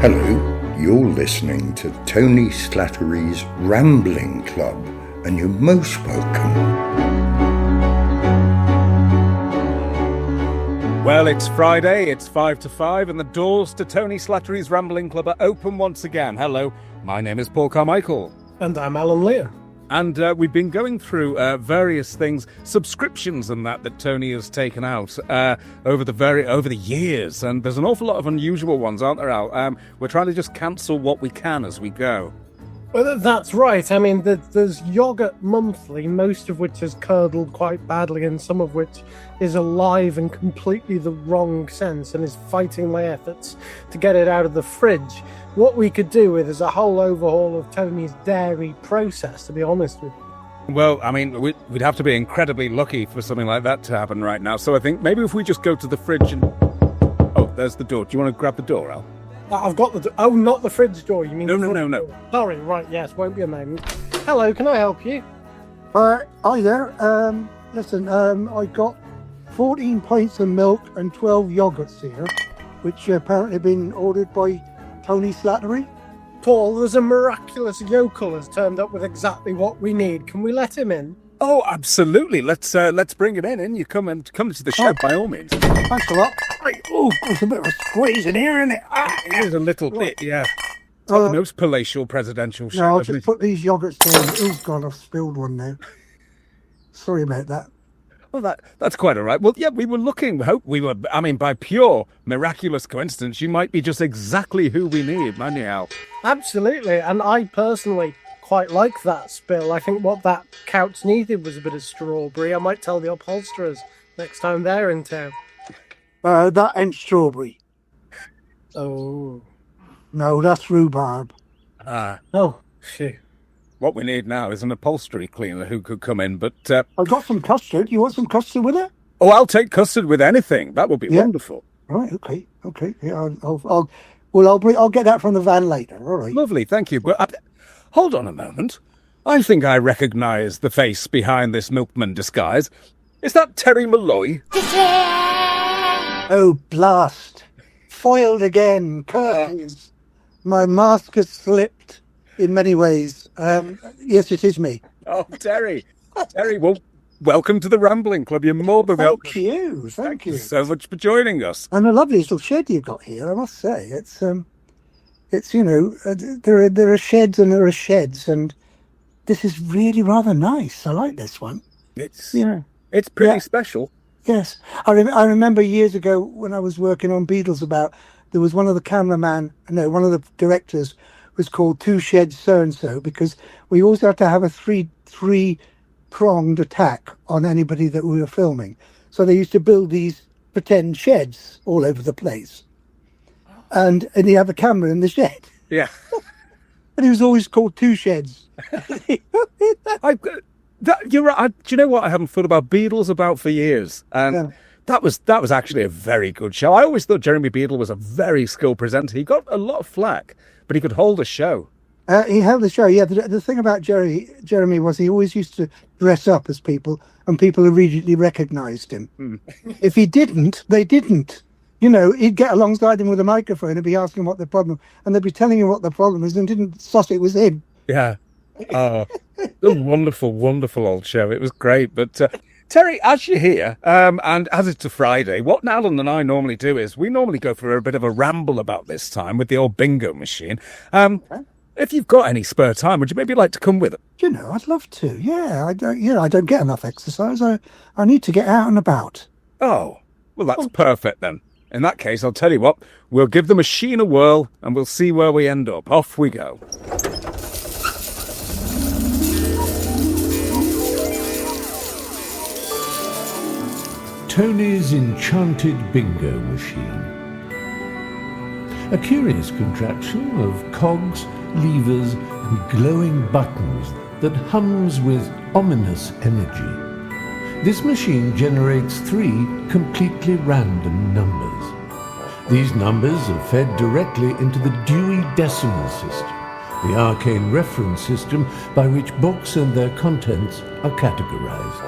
Hello, you're listening to Tony Slattery's Rambling Club, and you're most welcome. Well, it's Friday, it's 5 to 5, and the doors to Tony Slattery's Rambling Club are open once again. Hello, my name is Paul Carmichael. And I'm Alan Lear. And we've been going through various things, subscriptions and that Tony has taken out over the years. And there's an awful lot of unusual ones, aren't there, Al? We're trying to just cancel what we can as we go. Well, that's right. I mean, there's Yoghurt Monthly, most of which is curdled quite badly, and some of which is alive in completely the wrong sense and is fighting my efforts to get it out of the fridge. What we could do with is a whole overhaul of Tony's dairy process, to be honest with you. Well, I mean, we'd have to be incredibly lucky for something like that to happen right now. So I think maybe if we just go to the fridge and... Oh, there's the door. Do you want to grab the door, Al? I've got the door. Oh, not the fridge door, you mean? No. Sorry, right, yes, won't be a moment. Hello, can I help you? Hi there. Listen, I got 14 pints of milk and 12 yogurts here, which apparently been ordered by Tony Slattery. Paul, there's a miraculous yokel has turned up with exactly what we need. Can we let him in? Oh, absolutely. Let's bring him in. You come to the shed by all means. Thanks a lot. Oh, there's a bit of a squeeze in here, isn't it? It is a little bit, yeah. It's not the most palatial presidential shed. No, I'll just put these yogurts down. Oh, God, I've spilled one now. Sorry about that. Well, that's quite all right. Well, yeah, we were looking. By pure miraculous coincidence, you might be just exactly who we need, man, Al. Absolutely, and I personally quite like that spill. I think what that couch needed was a bit of strawberry. I might tell the upholsterers next time they're in town. That ain't strawberry. Oh. No, that's rhubarb. Oh, shit. What we need now is an upholstery cleaner who could come in, but... I've got some custard. You want some custard with it? Oh, I'll take custard with anything. That would be wonderful. Right, okay. Yeah, I'll get that from the van later, all right. Lovely, thank you. Well, hold on a moment. I think I recognise the face behind this milkman disguise. Is that Terry Molloy? Oh, blast. Foiled again. Curtains. My mask has slipped in many ways. Yes, it is me. Oh, Terry. Terry, well, welcome to the Rambling Club. You're more than welcome. Thank you so much for joining us. And a lovely little shed you've got here, I must say. It's there are sheds and there are sheds, and this is really rather nice. I like this one. It's pretty special. Yes. I remember years ago when I was working on Beadles there was one of the directors was called Two Sheds So-and-so, because we always had to have a three-pronged attack on anybody that we were filming. So they used to build these pretend sheds all over the place. And you have a camera in the shed. Yeah. And it was always called Two Sheds. You're right. Do you know what I haven't thought about Beadles about for years? And that was actually a very good show. I always thought Jeremy Beadle was a very skilled presenter. He got a lot of flack, but he could hold a show. He held the show, yeah. The thing about Jeremy was he always used to dress up as people, and people immediately recognised him. If he didn't, they didn't. You know, he'd get alongside him with a microphone and be asking what the problem, and they'd be telling him what the problem is, and didn't suss it was him. Yeah. Oh, it was a wonderful, wonderful old show. It was great. But Terry, as you're here, and as it's a Friday, what Alan and I normally do is we normally go for a bit of a ramble about this time with the old bingo machine. If you've got any spare time, would you maybe like to come with it? You know, I'd love to. Yeah, I don't get enough exercise. I need to get out and about. Oh, well, that's perfect then. In that case, I'll tell you what, we'll give the machine a whirl and we'll see where we end up. Off we go. Tony's enchanted bingo machine. A curious contraption of cogs, levers and glowing buttons that hums with ominous energy. This machine generates 3 completely random numbers. These numbers are fed directly into the Dewey Decimal System, the arcane reference system by which books and their contents are categorized.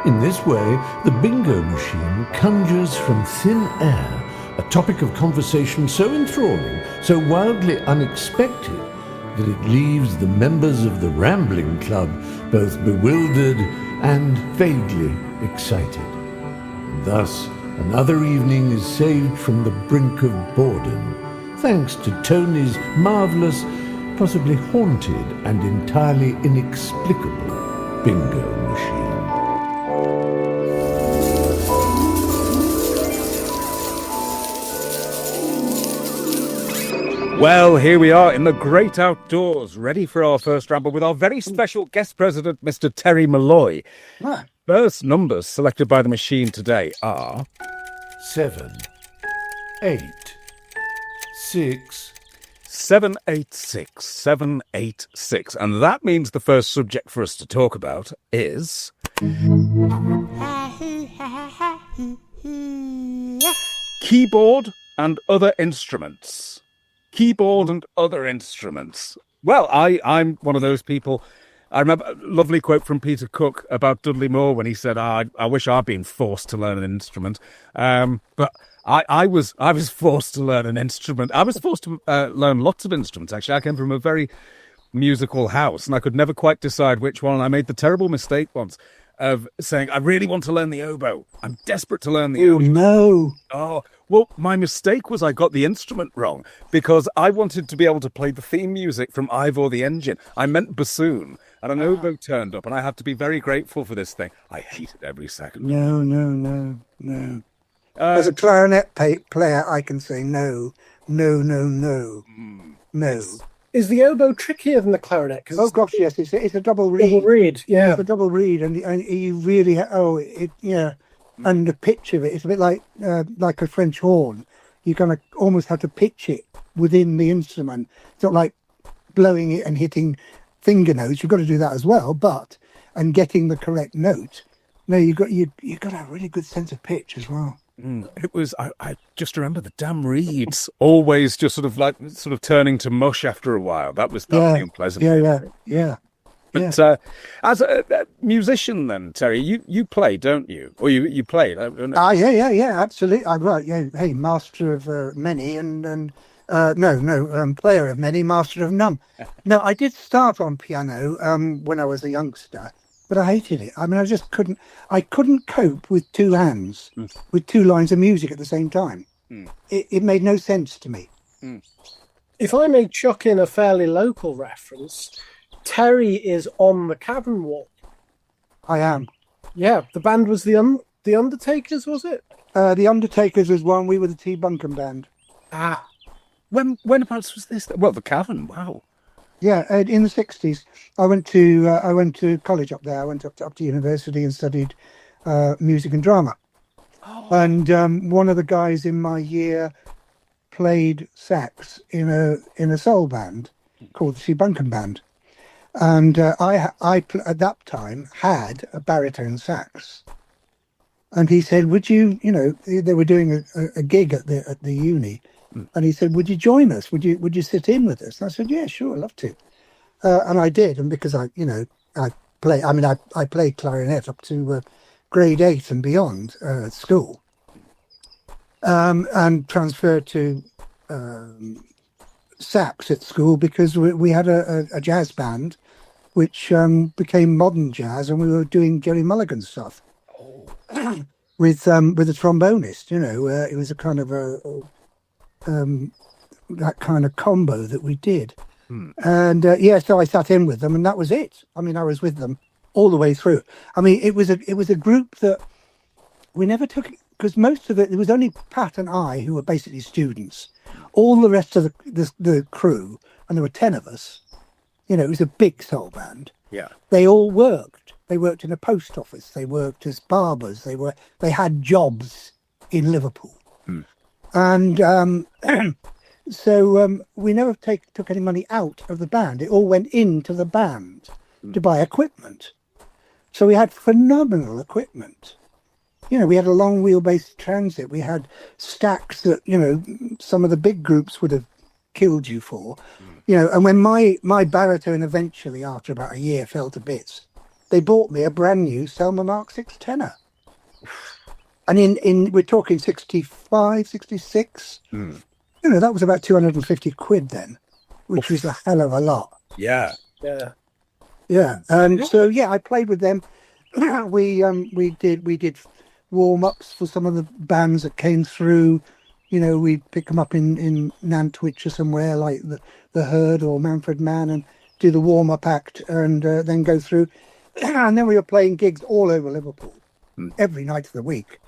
In this way, the bingo machine conjures from thin air a topic of conversation so enthralling, so wildly unexpected, that it leaves the members of the Rambling Club both bewildered and vaguely excited. And thus, another evening is saved from the brink of boredom, thanks to Tony's marvellous, possibly haunted and entirely inexplicable bingo machine. Well, here we are in the great outdoors, ready for our first ramble with our very special guest president, Mr. Terry Molloy. Ah. First numbers selected by the machine today are 7, 8, 6, 786, 786. And that means the first subject for us to talk about is keyboard and other instruments. Keyboard and other instruments. Well, I'm one of those people. I remember a lovely quote from Peter Cook about Dudley Moore when he said, I wish I'd been forced to learn an instrument. But I was forced to learn an instrument. I was forced to learn lots of instruments, actually. I came from a very musical house, and I could never quite decide which one. I made the terrible mistake once of saying, I really want to learn the oboe. I'm desperate to learn the oboe. No. Oh, well, my mistake was I got the instrument wrong because I wanted to be able to play the theme music from Ivor the Engine. I meant bassoon, and an oboe turned up, and I had to be very grateful for this thing. I hate it every second. No. As a clarinet player, I can say no. No. Is the oboe trickier than the clarinet? Oh gosh, yes, it's a double reed. Double reed, yeah. It's a double reed, and you really and the pitch of it, it's a bit like a French horn. You kind of almost have to pitch it within the instrument. It's not like blowing it and hitting finger notes. You've got to do that as well, and getting the correct note. No, you got to have a really good sense of pitch as well. It was, I just remember the damn reeds always just sort of turning to mush after a while. That was unpleasant. Yeah. But as a musician then, Terry, you play, don't you? Or you played? Yeah, absolutely. Hey, master of many and player of many, master of none. No, I did start on piano when I was a youngster. But I hated it. I mean, I couldn't cope with two hands, with two lines of music at the same time. It made no sense to me. If I may chuck in a fairly local reference, Terry is on the Cavern wall. I am. Yeah, the band was the Undertakers, was it? The Undertakers was one. We were the T. Buncombe band. Ah. Whenabouts was this? Well, the Cavern, wow. Yeah, in the 60s, I went to college up there. I went up to university and studied music and drama. Oh. And one of the guys in my year played sax in a soul band called the T. Buncombe Band, and I at that time had a baritone sax. And he said, "Would you? They were doing a gig at the uni." And he said, "Would you join us? Would you sit in with us?" And I said, "Yeah, sure, I'd love to." And I did. And because I played clarinet up to grade 8 and beyond at school, and transferred to sax at school because we had a jazz band, which became modern jazz, and we were doing Jerry Mulligan stuff with a trombonist. It was a kind of that kind of combo that we did. And so I sat in with them, and that was it. I mean, I was with them all the way through. I mean, it was a group that we never took, because most of it was only Pat and I who were basically students. All the rest of the crew, and there were 10 of us, it was a big soul band. Yeah. They all worked. They worked in a post office. They worked as barbers. They had jobs in Liverpool. And so we never took any money out of the band. It all went into the band to buy equipment. So we had phenomenal equipment. We had a long wheelbase transit. We had stacks that, some of the big groups would have killed you for. And when my baritone eventually, after about a year, fell to bits, they bought me a brand new Selma Mark 6 tenor. And we're talking 65, 66. Mm. You know, that was about 250 quid then, which was a hell of a lot. Yeah. Yeah. Yeah. And so, yeah, I played with them. we did warm-ups for some of the bands that came through. You know, we'd pick them up in Nantwich or somewhere like the Herd or Manfred Mann and do the warm-up act and then go through. And then we were playing gigs all over Liverpool every night of the week.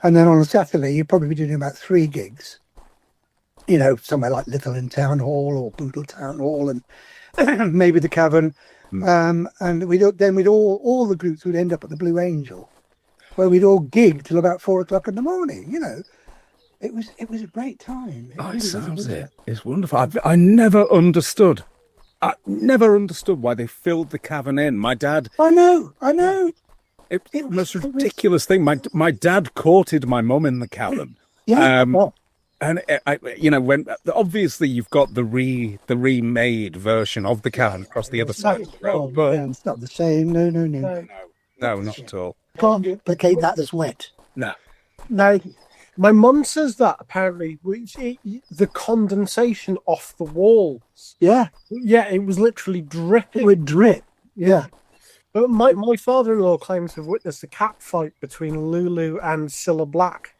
And then on a Saturday, you'd probably be doing about 3 gigs. You know, somewhere like Litherland Town Hall or Beadle Town Hall and maybe the Cavern. And we'd all the groups would end up at the Blue Angel, where we'd all gig till about 4 o'clock in the morning. You know, it was a great time. It sounds it. It's wonderful. I never understood. I never understood why they filled the Cavern in. My dad. I know. It was the most ridiculous thing. My dad courted my mum in the Cavern. Yeah. And when obviously you've got the remade version of the Cavern across the other side of the road, but it's not the same. No, not at all. Can't duplicate that sweat. No. My mum says that apparently the condensation off the walls. Yeah, it was literally dripping. It would drip. Yeah. But my father-in-law claims to have witnessed a cat fight between Lulu and Cilla Black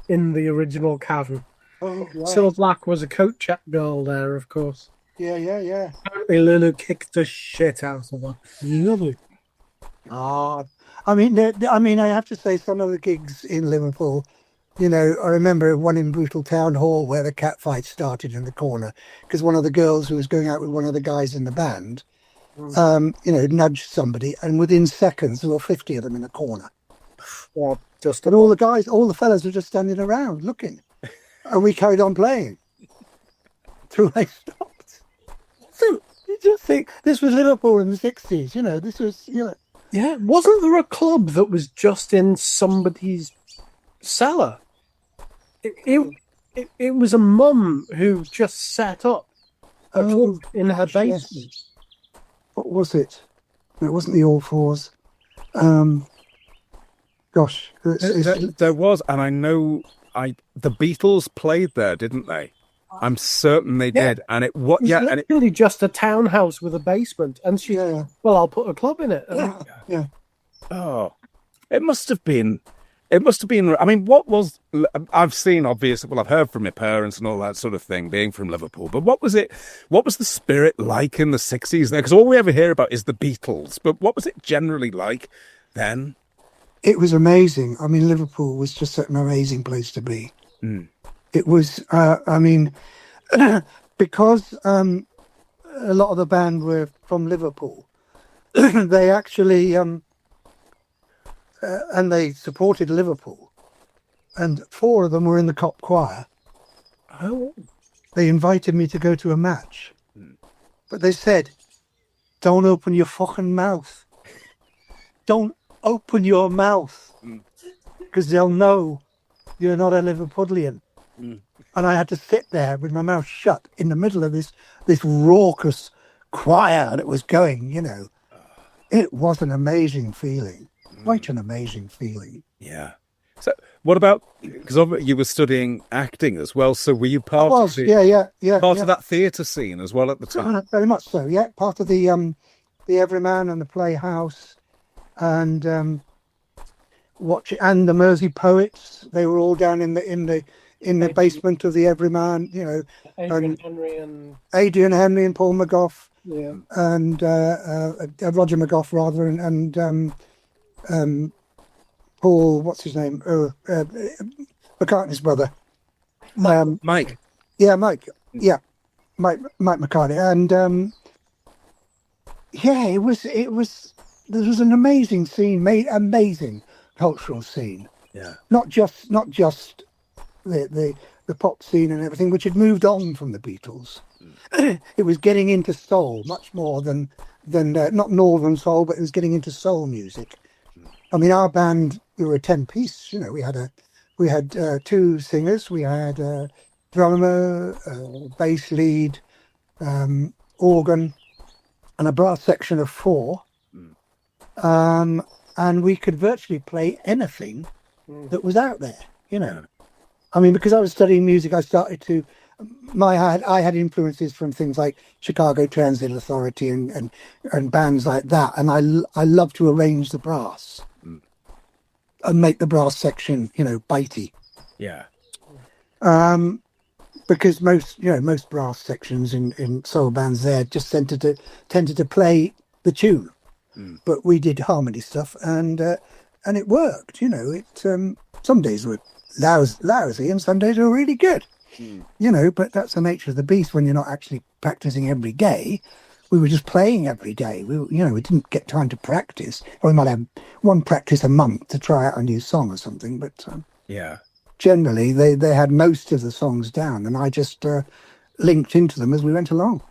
in the original Cavern. Oh, right. Cilla Black was a coat check girl there, of course. Yeah. Apparently Lulu kicked the shit out of her. Lulu. I mean, I have to say some of the gigs in Liverpool, you know, I remember one in Brutal Town Hall where the cat fight started in the corner because one of the girls who was going out with one of the guys in the band, nudged somebody, and within seconds there were 50 of them in a corner. And all the fellas were just standing around looking, and we carried on playing till they stopped. So you just think this was Liverpool in the 60s, you know. This was, you know. Yeah, wasn't there a club that was just in somebody's cellar? It was a mum who just set up a club in her basement. Yes. What was it? It wasn't the All Fours. Gosh, there was, and I know the Beatles played there, didn't they? I'm certain they did, and it was and it's really just a townhouse with a basement, and she, well, I'll put a club in it. Yeah. Oh, it must have been. I mean, what was? I've seen, obviously. Well, I've heard from my parents and all that sort of thing, being from Liverpool. But what was it? What was the spirit like in the 60s there? Because all we ever hear about is the Beatles. But what was it generally like then? It was amazing. I mean, Liverpool was just an amazing place to be. It was, because a lot of the band were from Liverpool, they actually, and they supported Liverpool, and 4 of them were in the cop choir. Oh. They invited me to go to a match, but they said, don't open your fucking mouth. Don't open your mouth, because they'll know you're not a Liverpudlian. And I had to sit there with my mouth shut in the middle of this raucous choir that was going, you know. It was an amazing feeling. Quite an amazing feeling. Yeah. So what about, because you were studying acting as well, so were you part of that theatre scene as well at the time? Very much so, yeah. Part of the Everyman and the Playhouse and and the Mersey Poets. They were all down in the basement of the Everyman, you know. Adrian Henry and Paul McGough. Yeah. And Roger McGough rather, and Paul, what's his name? McCartney's brother. Mike. Yeah, Mike. Yeah, Mike McCartney, and it was. There was an amazing scene, amazing cultural scene. Yeah. Not just the pop scene and everything, which had moved on from the Beatles. It was getting into soul much more than not northern soul, but it was getting into soul music. I mean, our band, we were a 10-piece. You know, we had 2 singers, we had a drummer, bass lead, organ, and a brass section of 4. And we could virtually play anything that was out there, you know. I mean, because I was studying music, I started to. I had influences from things like Chicago Transit Authority and bands like that, and I love to arrange the brass and make the brass section, you know, bitey. Yeah. Because most brass sections in soul bands there just tended to play the tune, but we did harmony stuff, and it worked. You know, some days were lousy and some days were really good. You know, but that's the nature of the beast when you're not actually practicing every day. We were just playing every day. We didn't get time to practice. Or we might have one practice a month to try out a new song or something, but generally they had most of the songs down, and I just linked into them as we went along.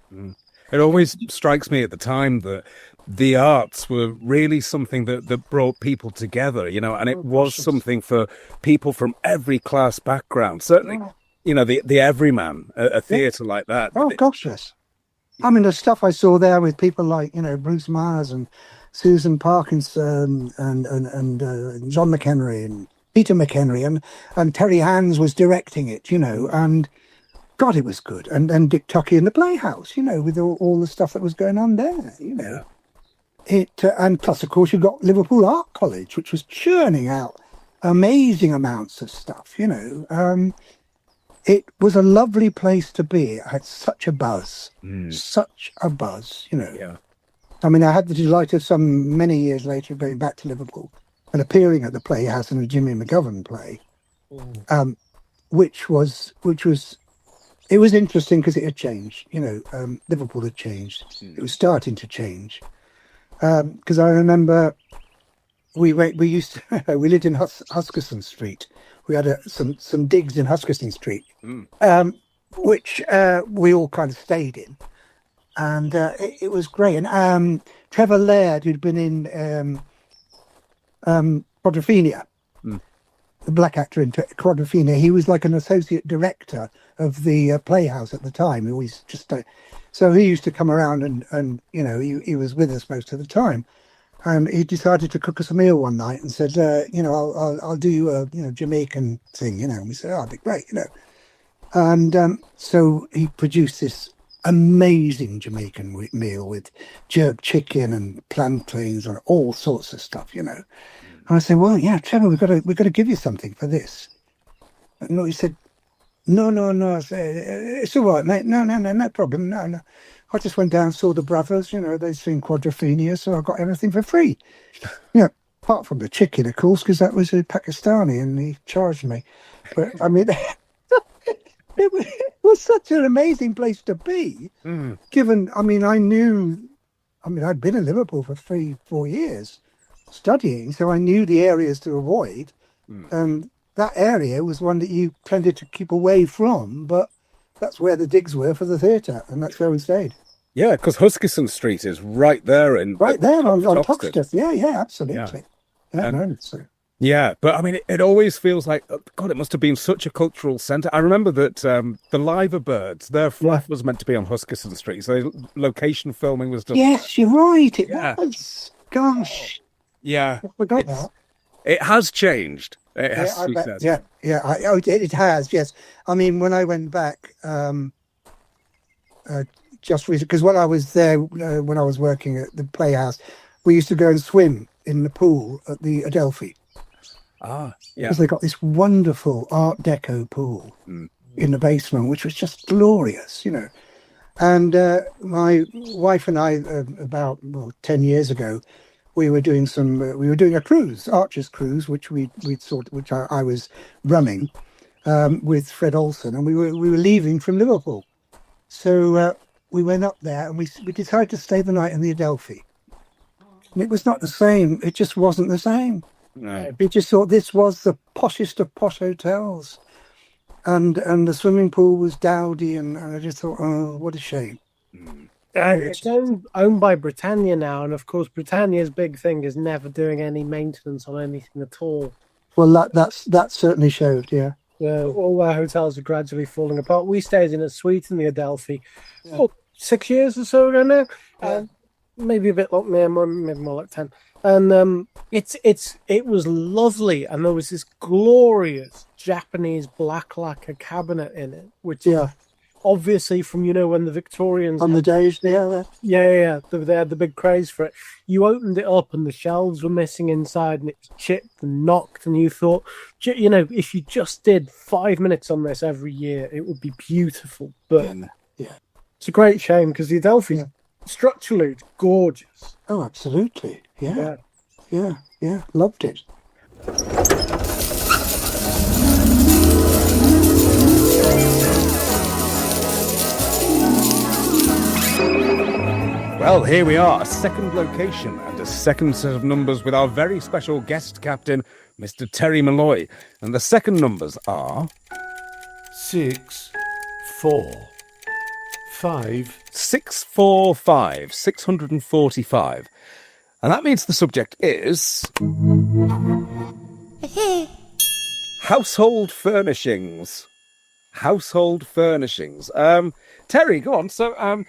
It always strikes me at the time that the arts were really something that brought people together, you know, and it was something for people from every class background. Certainly, you know, the everyman, a theatre like that. Oh, gosh, yes. I mean, the stuff I saw there with people like, you know, Bruce Myers and Susan Parkinson and John McHenry and Peter McHenry and Terry Hands was directing it, you know, and God, it was good. And Dick Tuckey in the Playhouse, you know, with all the stuff that was going on there, you know. And plus, of course, you've got Liverpool Art College, which was churning out amazing amounts of stuff, you know. It was a lovely place to be. It had such a buzz, you know. Yeah. I mean, I had the delight of many years later going back to Liverpool and appearing at the Playhouse in a Jimmy McGovern play, which was it was interesting because it had changed. You know, Liverpool had changed. It was starting to change. Because I remember we lived in Huskisson Street. We had some digs in Huskisson Street, which we all kind of stayed in, and it was great. And Trevor Laird, who'd been in Quadrophenia, the black actor in Quadrophenia, he was like an associate director of the Playhouse at the time. He always so he used to come around and you know, he was with us most of the time. And he decided to cook us a meal one night and said, you know, I'll do you a, you know, Jamaican thing, you know. And we said, oh, that'd be great, you know. And so he produced this amazing Jamaican meal with jerk chicken and plantains and all sorts of stuff, you know. And I said, well, yeah, Trevor, we've got to give you something for this. And he said, no. I said, it's all right, mate. No problem. No. I just went down, saw the brothers, you know, they'd seen Quadrophenia, so I got everything for free. You know, apart from the chicken, of course, because that was a Pakistani and he charged me. But, I mean, it was such an amazing place to be, given, I mean, I'd been in Liverpool for 3-4 years studying, so I knew the areas to avoid. And that area was one that you tended to keep away from, but that's where the digs were for the theatre, and that's where we stayed. Yeah, because Huskisson Street is right there on Toxteth. Yeah, absolutely. Yeah, but I mean, it always feels like, God, it must have been such a cultural centre. I remember that the Liver Birds, their flat was meant to be on Huskisson Street, so location filming was done. Yes, you're right, it was. Gosh. Yeah. I forgot that. It has changed. It has to be said. It has, yes. I mean, when I went back, just recently, because when I was there, when I was working at the Playhouse, we used to go and swim in the pool at the Adelphi. Yeah. Because they got this wonderful Art Deco pool in the basement, which was just glorious, you know. And my wife and I, about 10 years ago, we were doing a cruise, Archer's cruise, which I was running with Fred Olsen, and we were leaving from Liverpool. So we went up there and we decided to stay the night in the Adelphi. And it was not the same. It just wasn't the same. No. We just thought this was the poshest of posh hotels. And the swimming pool was dowdy, and I just thought, oh, what a shame. It's owned by Britannia now, and of course Britannia's big thing is never doing any maintenance on anything at all. Well, that certainly showed, yeah. All our hotels are gradually falling apart. We stayed in a suite in the Adelphi 6 years or so ago now. Maybe a bit longer, maybe more like 10. And it was lovely, and there was this glorious Japanese black lacquer cabinet in it, which Yeah, obviously from when the Victorians on the days there. yeah, they had the big craze for it. You opened it up and the shelves were missing inside, and it was chipped and knocked, and you thought, if you just did 5 minutes on this every year, it would be beautiful. But Yeah. it's a great shame because the Adelphi structurally it's gorgeous. Oh, absolutely. Yeah. Loved it. Well, here we are, a second location and a second set of numbers with our very special guest captain, Mr. Terry Molloy. And the second numbers are 6, 4, 5. 645, 645. And that means the subject is household furnishings. Household furnishings. Terry, go on. So, are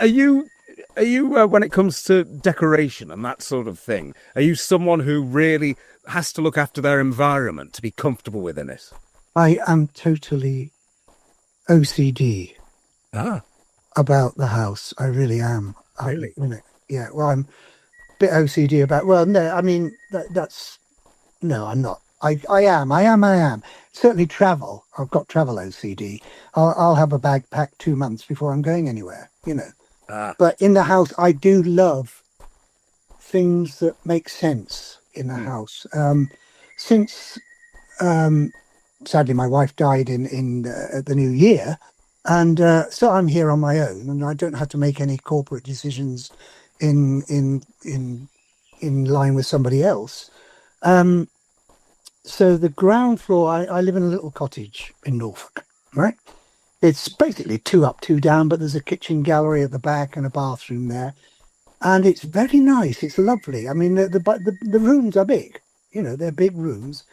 you when it comes to decoration and that sort of thing, are you someone who really has to look after their environment to be comfortable within it? I am totally OCD about the house. I really am. Really? Yeah. Well, I'm a bit OCD about. Well, no, I mean that's. No, I'm not. I am. Certainly travel. I've got travel OCD. I'll have a bag packed 2 months before I'm going anywhere. But in the house, I do love things that make sense in the house. Since sadly my wife died in the new year, and so I'm here on my own, and I don't have to make any corporate decisions in line with somebody else. So the ground floor, I live in a little cottage in Norfolk, right? It's basically 2 up, 2 down, but there's a kitchen gallery at the back and a bathroom there. And it's very nice. It's lovely. I mean, the rooms are big, they're big rooms.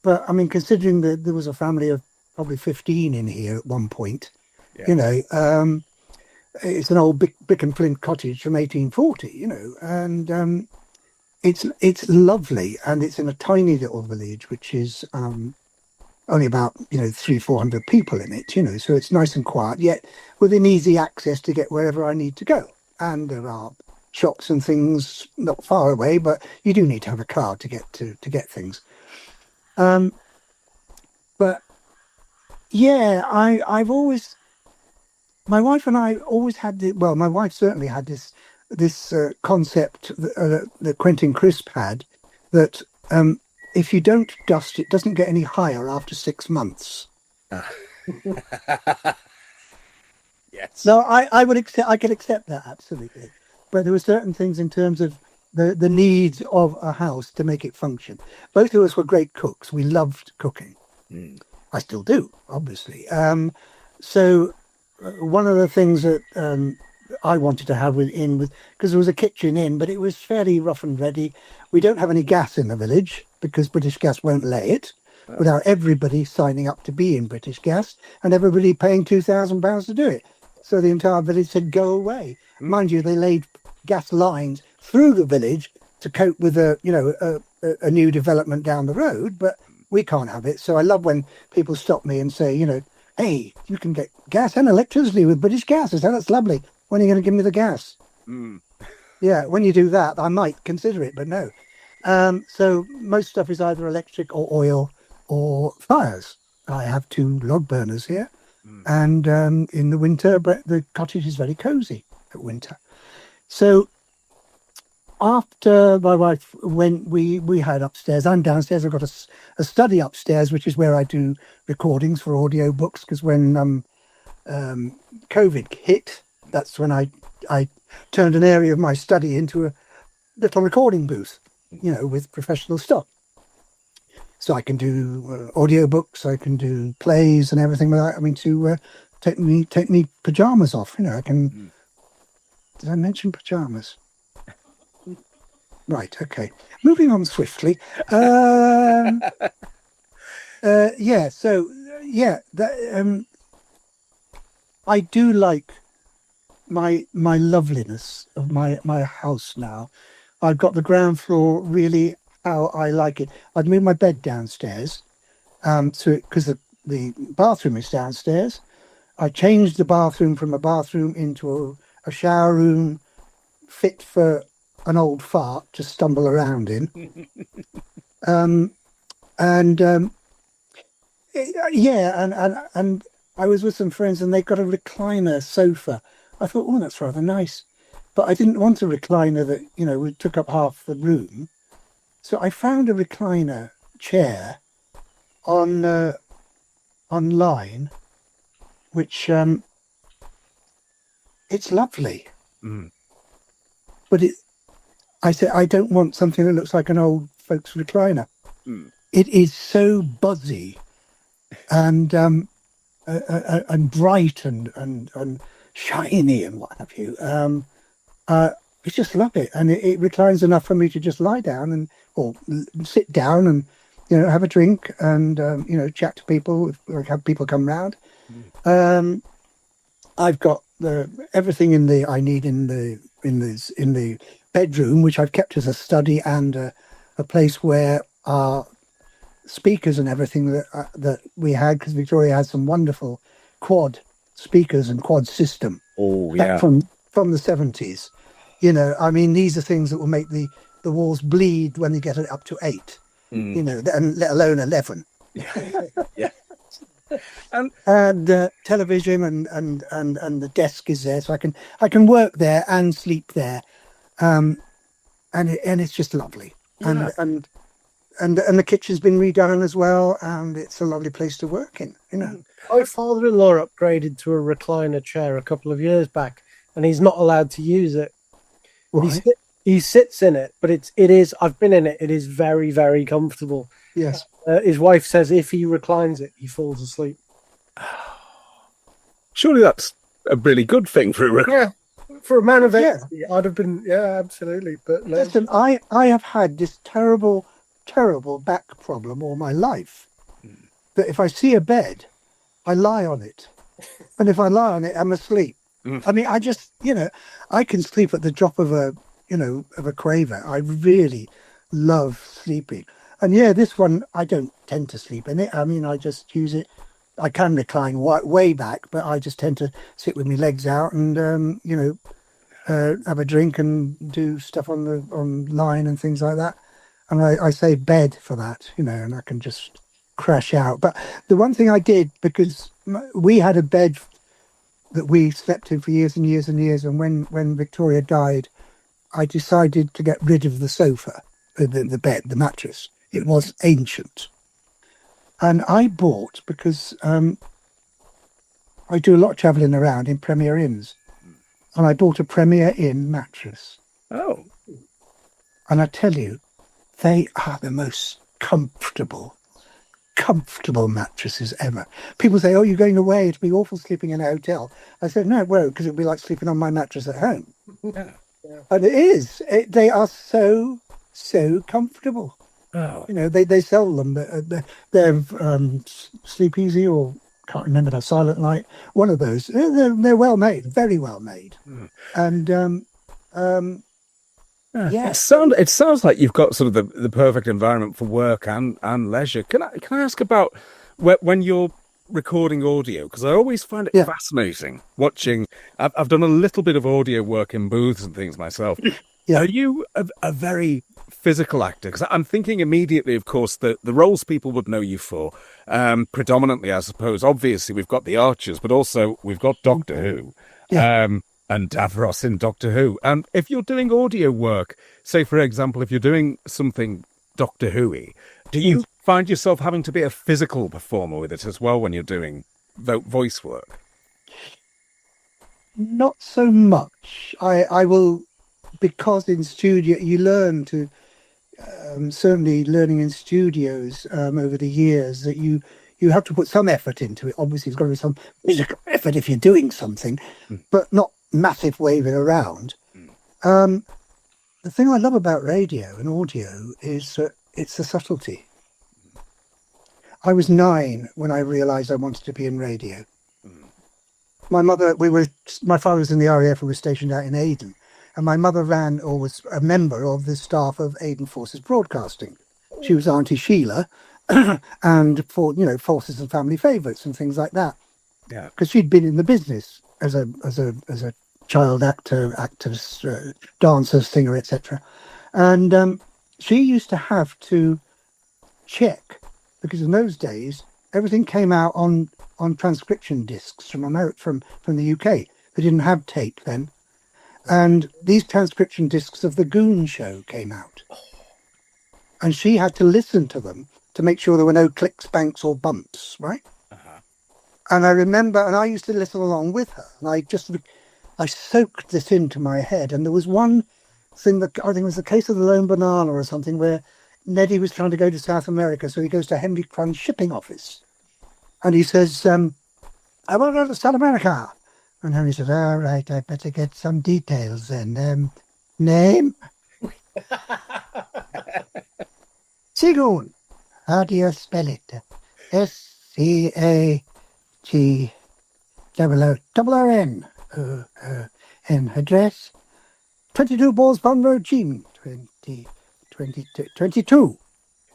But I mean, considering that there was a family of probably 15 in here at one point, it's an old brick and flint cottage from 1840, and it's lovely, and it's in a tiny little village, which is only about 300-400 people in it, so it's nice and quiet, yet within easy access to get wherever I need to go. And there are shops and things not far away, but you do need to have a car to get things. But yeah, I've always, my wife and I always had my wife certainly had this concept that Quentin Crisp had, that if you don't dust, it doesn't get any higher after 6 months. Yes. No, I could accept that, absolutely. But there were certain things in terms of the needs of a house to make it function. Both of us were great cooks. We loved cooking. I still do, obviously. So one of the things that I wanted to have because there was a kitchen in, but it was fairly rough and ready. We don't have any gas in the village because British Gas won't lay it without everybody signing up to be in British Gas and everybody paying £2,000 to do it. So the entire village said, go away. Mind you, they laid gas lines through the village to cope with a new development down the road, but we can't have it. So I love when people stop me and say, hey, you can get gas and electricity with British Gas. I say, that's lovely. When are you going to give me the gas? Yeah, when you do that, I might consider it, but no. So most stuff is either electric or oil or fires. I have 2 log burners here. And in the winter, but the cottage is very cozy at winter. So after my wife, when we had upstairs, I'm downstairs, I've got a study upstairs, which is where I do recordings for audio books, because when COVID hit, that's when I turned an area of my study into a little recording booth, with professional stuff. So I can do audio books, I can do plays and everything without having to take me pajamas off. I can. Did I mention pajamas? Right. Okay. Moving on swiftly. Yeah. So yeah, I do like my loveliness of my house now. I've got the ground floor really how I like it. I'd moved my bed downstairs, because the bathroom is downstairs. I changed the bathroom from a bathroom into a shower room fit for an old fart to stumble around in. And I was with some friends and they got a recliner sofa. I thought, oh, that's rather nice. But I didn't want a recliner that, took up half the room. So I found a recliner chair online, which it's lovely. But I said, I don't want something that looks like an old folks recliner. It is so buzzy and bright and shiny and what have you. I just love it, and it reclines enough for me to just lie down or sit down and have a drink and chat to people, or have people come round. I've got everything I need in the bedroom, which I've kept as a study and a place where our speakers and everything that we had, because Victoria had some wonderful quad speakers and quad system. Oh yeah, from the 70s. These are things that will make the walls bleed when they get it up to 8. And let alone 11. Yeah. And television and the desk is there, so I can work there and sleep there, and it's just lovely. Yeah. And the kitchen's been redone as well, and it's a lovely place to work in. My father-in-law upgraded to a recliner chair a couple of years back, and he's not allowed to use it. Right. He sits in it, but it is. I've been in it. It is very, very comfortable. Yes. His wife says if he reclines it, he falls asleep. Surely that's a really good thing for a recliner. Yeah, for a man of 80, I'd have been. Yeah, absolutely. But no. Listen, I have had this terrible back problem all my life. That if I see a bed, I lie on it, and if I lie on it, I'm asleep. I just, I can sleep at the drop of a quaver. I really love sleeping. And this one, I don't tend to sleep in it. I just use it. I can recline way back, but I just tend to sit with my legs out and, have a drink and do stuff online and things like that. And I say bed for that, and I can just crash out. But the one thing I did, because we had a bed that we slept in for years and years and years, and when Victoria died, I decided to get rid of the sofa, the bed, the mattress. It was ancient. And I bought, because I do a lot of travelling around in Premier Inns, and I bought a Premier Inn mattress. Oh. And I tell you, they are the most comfortable mattresses ever. People say, oh, you're going away, it'll be awful sleeping in a hotel. I said, no, it won't, because it'll be like sleeping on my mattress at home. Yeah. And it is. They are so comfortable. Oh. They sell them. They're Sleep Easy, or can't remember that, Silent Night. One of those. They're well made, very well made. And yeah, it sounds like you've got sort of the perfect environment for work and leisure. Can I ask about when you're recording audio? Because I always find it fascinating watching. I've done a little bit of audio work in booths and things myself. Are you a very physical actor? Because I'm thinking immediately, of course, the roles people would know you for. Predominantly, I suppose. Obviously, we've got the Archers, but also we've got Doctor Who. And Davros in Doctor Who. And if you're doing audio work, say, for example, if you're doing something Doctor Who-y, do you find yourself having to be a physical performer with it as well when you're doing voice work? Not so much. I will, because in studio, you learn to, certainly learning in studios over the years, that you have to put some effort into it. Obviously, there's got to be some physical effort if you're doing something, but not massive waving around. The thing I love about radio and audio is that it's a subtlety. I was 9 when I realised I wanted to be in radio. My father was in the RAF and was stationed out in Aden, And my mother ran or was a member of the staff of Aid and Forces Broadcasting. She was Auntie Sheila, and for Forces and Family Favourites and things like that. Yeah. Because she'd been in the business as a child actor, actress, dancer, singer, etc. And she used to have to check, because in those days everything came out on transcription discs from the UK. They didn't have tape then, and these transcription discs of the Goon Show came out, and she had to listen to them to make sure there were no clicks, banks, or bumps, right? And I remember, and I used to listen along with her, and I soaked this into my head. And there was one thing that I think was the case of the Lone Banana or something, where Neddy was trying to go to South America, so he goes to Henry Crunn's shipping office, and he says, "I want to go to South America." And Henry says, "All right, I better get some details then. Name?" Sigoon. How do you spell it? SCAGOON. And address 22 Balls Pond Road, Cheam. 22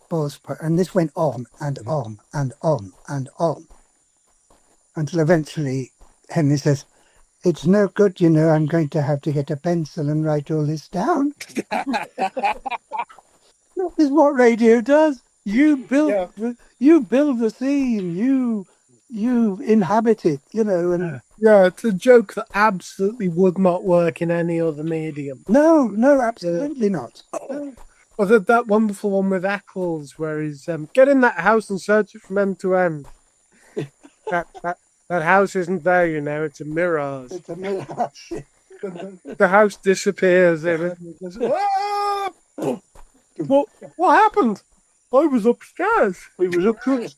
Balls Pond. And this went on and on and on and on until eventually Henry says, "It's no good, I'm going to have to get a pencil and write all this down." This is what radio does. You build the scene. You inhabit it, and Yeah, it's a joke that absolutely would not work in any other medium. no, absolutely not. Or that wonderful one with Eccles, where he's get in that house and search it from end to end. that house isn't there, it's a mirage. It's a mirage. The house disappears in it. And he goes, "Ah!" What happened? I was upstairs. We was up to it.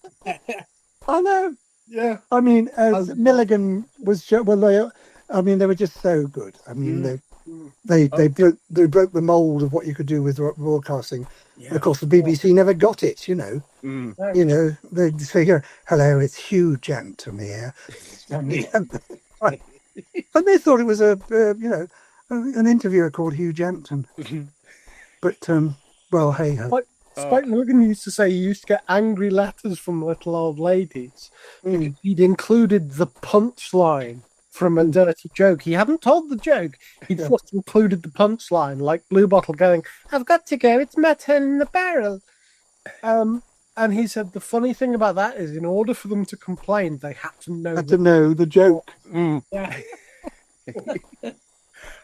I know. Yeah. I mean, as Milligan was, they were just so good. I mean, they broke the mold of what you could do with broadcasting. Yeah. And of course, the BBC never got it. They'd say, "Hello, it's Hugh Janton here," and they thought it was an interviewer called Hugh Janton. But well, hey ho. Spike Milligan used to say he used to get angry letters from little old ladies. He'd included the punchline from a dirty joke. He hadn't told the joke. He'd just included the punchline, like Blue Bottle going, "I've got to go, it's my turn in the barrel." And he said the funny thing about that is in order for them to complain, they had to know the joke. Yeah.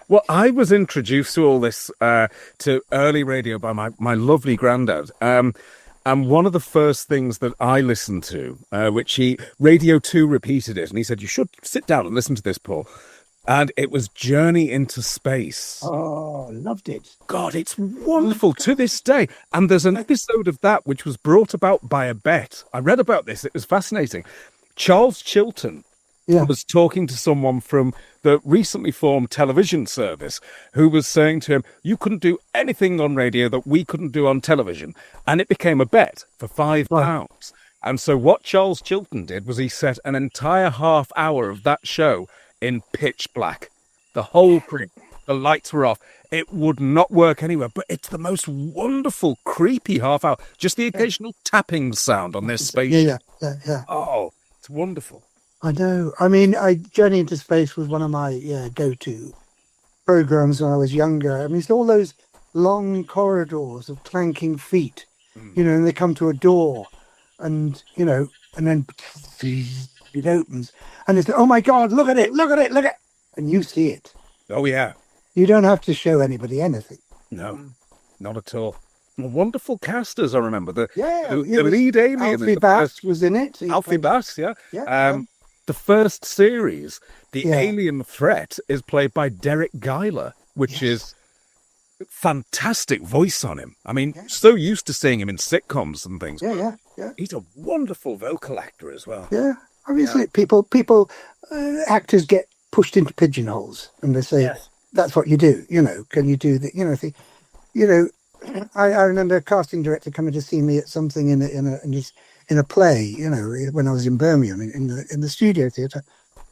Well, I was introduced to all this to early radio by my lovely granddad. And one of the first things that I listened to, which Radio 2 repeated it, and he said, "You should sit down and listen to this, Paul." And it was Journey into Space. Oh, loved it. God, it's wonderful to this day. And there's an episode of that which was brought about by a bet. I read about this. It was fascinating. Charles Chilton was talking to someone from the recently formed television service who was saying to him, "You couldn't do anything on radio that we couldn't do on television." And it became a bet for £5. And so what Charles Chilton did was he set an entire half hour of that show in pitch black. The whole thing, the lights were off. It would not work anywhere, but it's the most wonderful, creepy half hour. Just the occasional tapping sound on this spaceship. Yeah. Oh, it's wonderful. I know. I mean, Journey into Space was one of my go-to programs when I was younger. I mean, it's all those long corridors of clanking feet, and they come to a door, and then it opens, and it's, "Oh my God, look at it, and you see it. Oh yeah. You don't have to show anybody anything. No, not at all. A wonderful casters, I remember. The it lead alien. Alfie Bass was in it. Alfie Bass, the first series, the alien threat, is played by Derek Guyler, which is fantastic voice on him. I mean, so used to seeing him in sitcoms and things. Yeah. He's a wonderful vocal actor as well. Yeah. Obviously, people, actors get pushed into pigeonholes, and they say, "That's what you do." Can you do that? I remember a casting director coming to see me at something in a play, when I was in Birmingham in the studio theatre.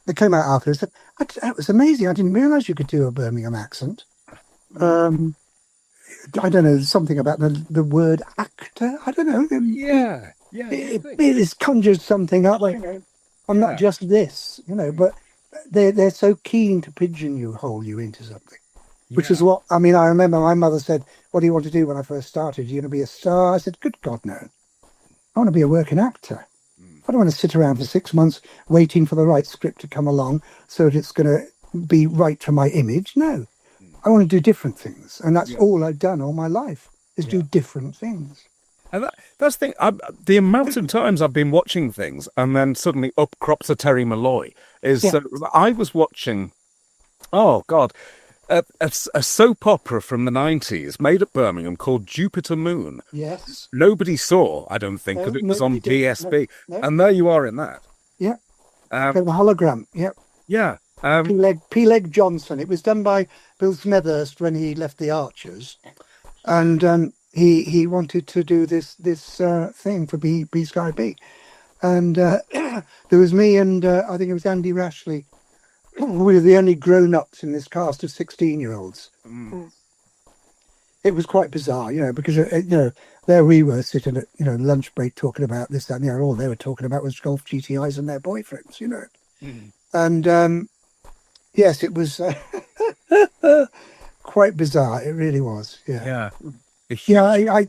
They came out after and said, "That was amazing. I didn't realise you could do a Birmingham accent." I don't know, something about the word actor. I don't know. Yeah. It conjures something up. I'm not just this, but they're so keen to pigeonhole you into something. Which is what, I remember my mother said, what do you want to do when I first started? You're going to be a star? I said, good God, no. I want to be a working actor. I don't want to sit around for 6 months waiting for the right script to come along so that it's going to be right for my image. No, I want to do different things. And that's all I've done all my life, is do different things. And that's the thing. The amount of times I've been watching things and then suddenly up crops a Terry Molloy is I was watching, oh God, a soap opera from the 90s made at Birmingham called Jupiter Moon. Yes. Nobody saw, I don't think, because it was on DSB. No. And there you are in that. Yeah. The hologram. Yep. Yeah. P-Leg Johnson. It was done by Bill Smethurst when he left the Archers. And he wanted to do this thing for B Sky B. And there was me and I think it was Andy Rashley. We were the only grown-ups in this cast of 16-year-olds. It was quite bizarre, because, there we were sitting at, lunch break talking about this, that, and the other. All they were talking about was Golf GTIs and their boyfriends, And, yes, it was quite bizarre. It really was, yeah. Yeah, I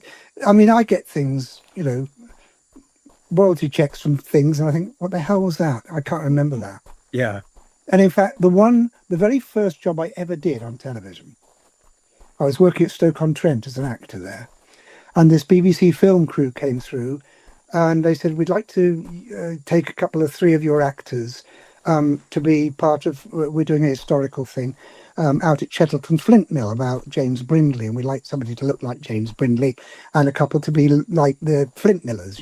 get things, royalty checks from things, and I think, what the hell was that? I can't remember that. Yeah. And in fact, the very first job I ever did on television, I was working at Stoke-on-Trent as an actor there. And this BBC film crew came through and they said, we'd like to take three of your actors to be part of, we're doing a historical thing out at Chettleton Flint Mill about James Brindley. And we'd like somebody to look like James Brindley and a couple to be like the Flint Millers,